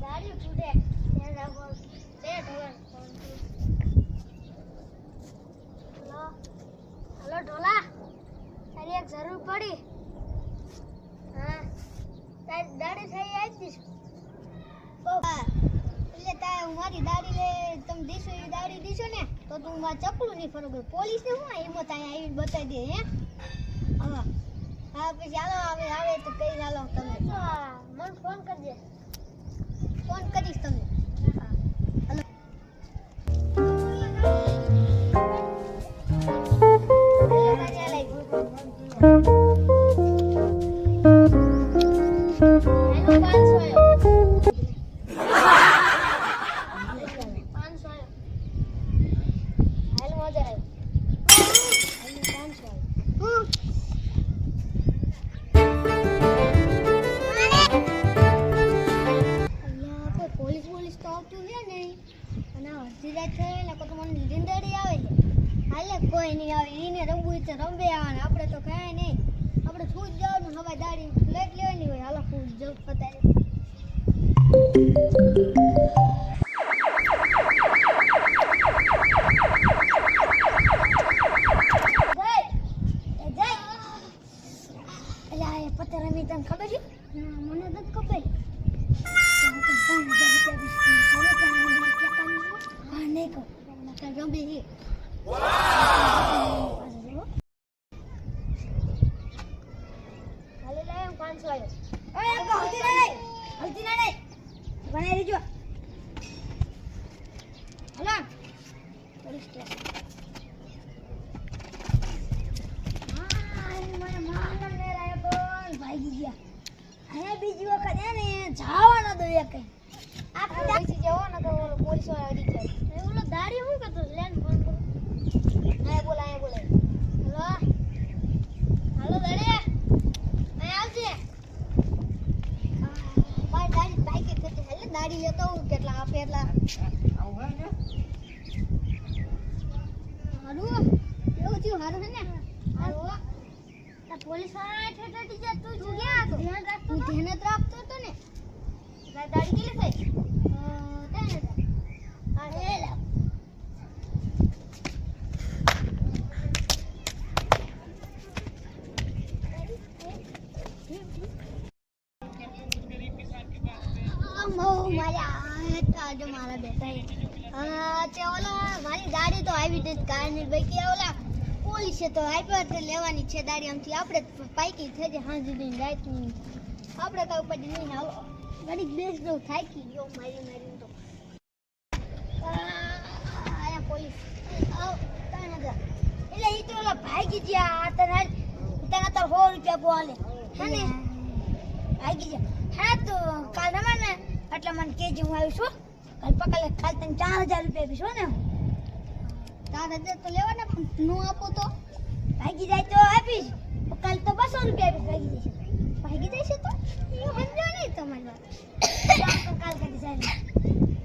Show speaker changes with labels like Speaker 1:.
Speaker 1: દાડી છૂટે ત્યાં રાખો તે ઢોલા હલો ઢોલા તારી એક જરૂર પડી હા તારી દાડી થઈ આવી દીશ એટલે તારે મારી દાડી લે તમે દીશો એ દાડી દીશો ને તો તું મારે ચપલું નહીં ફરવું પોલીસ ને હું હિંમત અહીંયા આવીને બતાવી દે હે હા હા પછી હાલો આવે તો કઈ હાલો તમે મને ફોન કરજે ફોન કરીશ તમને હાલો કોઈ નહીં આવે એને રમવું તો રમવે આવવાના આપણે તો કાંઈ નહીં આપણે ફૂટ જવાનું હવે દાડી ફ્લેટ લેવાની હોય હાલો ફૂટ જવું પતાય રમી તને ખબર છે મને તો ખબર હા નહીં કહું રમી છે હાલે લાય 500 આવ્યો હલતી ના બનાવી દેજો હલો પોલીસ સ્ટેશન ભાગી ગયા અહીંયા બીજી વખત એને જવાનો દો એક આપણે તાક્ષી જવાનો તો પોલીસ વાળા અડી જાય ઓલો દાડી હું કરતો લેન ફોન કરો આય બોલા હલો દાડી આય આવજે મારી દાડી બાઈક કરતી એટલે દાડી લેતો હું કેટલા આપે એટલા આવું હે હારું એવું થયું હારું છે ને હારું પોલીસ વાળા ઠેઠ જા તું ગયા તો ધ્યાન રાખતો તો ધ્યાન જ રાખતો તો ને દાડી કેટલી થઈ તેને આ હેલા મારા બેટા તે ઓલા મારી દાડી તો આવી જ કારની બાકી ઓલા પોલીસે તો આપ્યો લેવાની છે દાડી આમથી આપણે પાઈકી થઈ જાય હાંજી રાત આપણે કાંઈ પડી નહીં હાલો ગાડી બેસ દઉં થાકી ગયો મારી તો આયા પોલીસ આવ 3000 એટલે એ તો ઓલા ભાગી ગયા તને તો 100 રૂપિયા બોલે હે ને ભાગી ગયા હા તો કાલ રમા ને એટલે મને કેજી હું આવી છું કાલ પકડે કાલ તને 4000 રૂપિયા આપીશું ને 4000 તો લેવાના પણ નું આપો તો ભાગી જાય તો આપીશ કાલ તો 200 રૂપિયા આપીશ ભાગી જશે તો એ સમજો નહીં તમારી વાત કાલ કરી જાય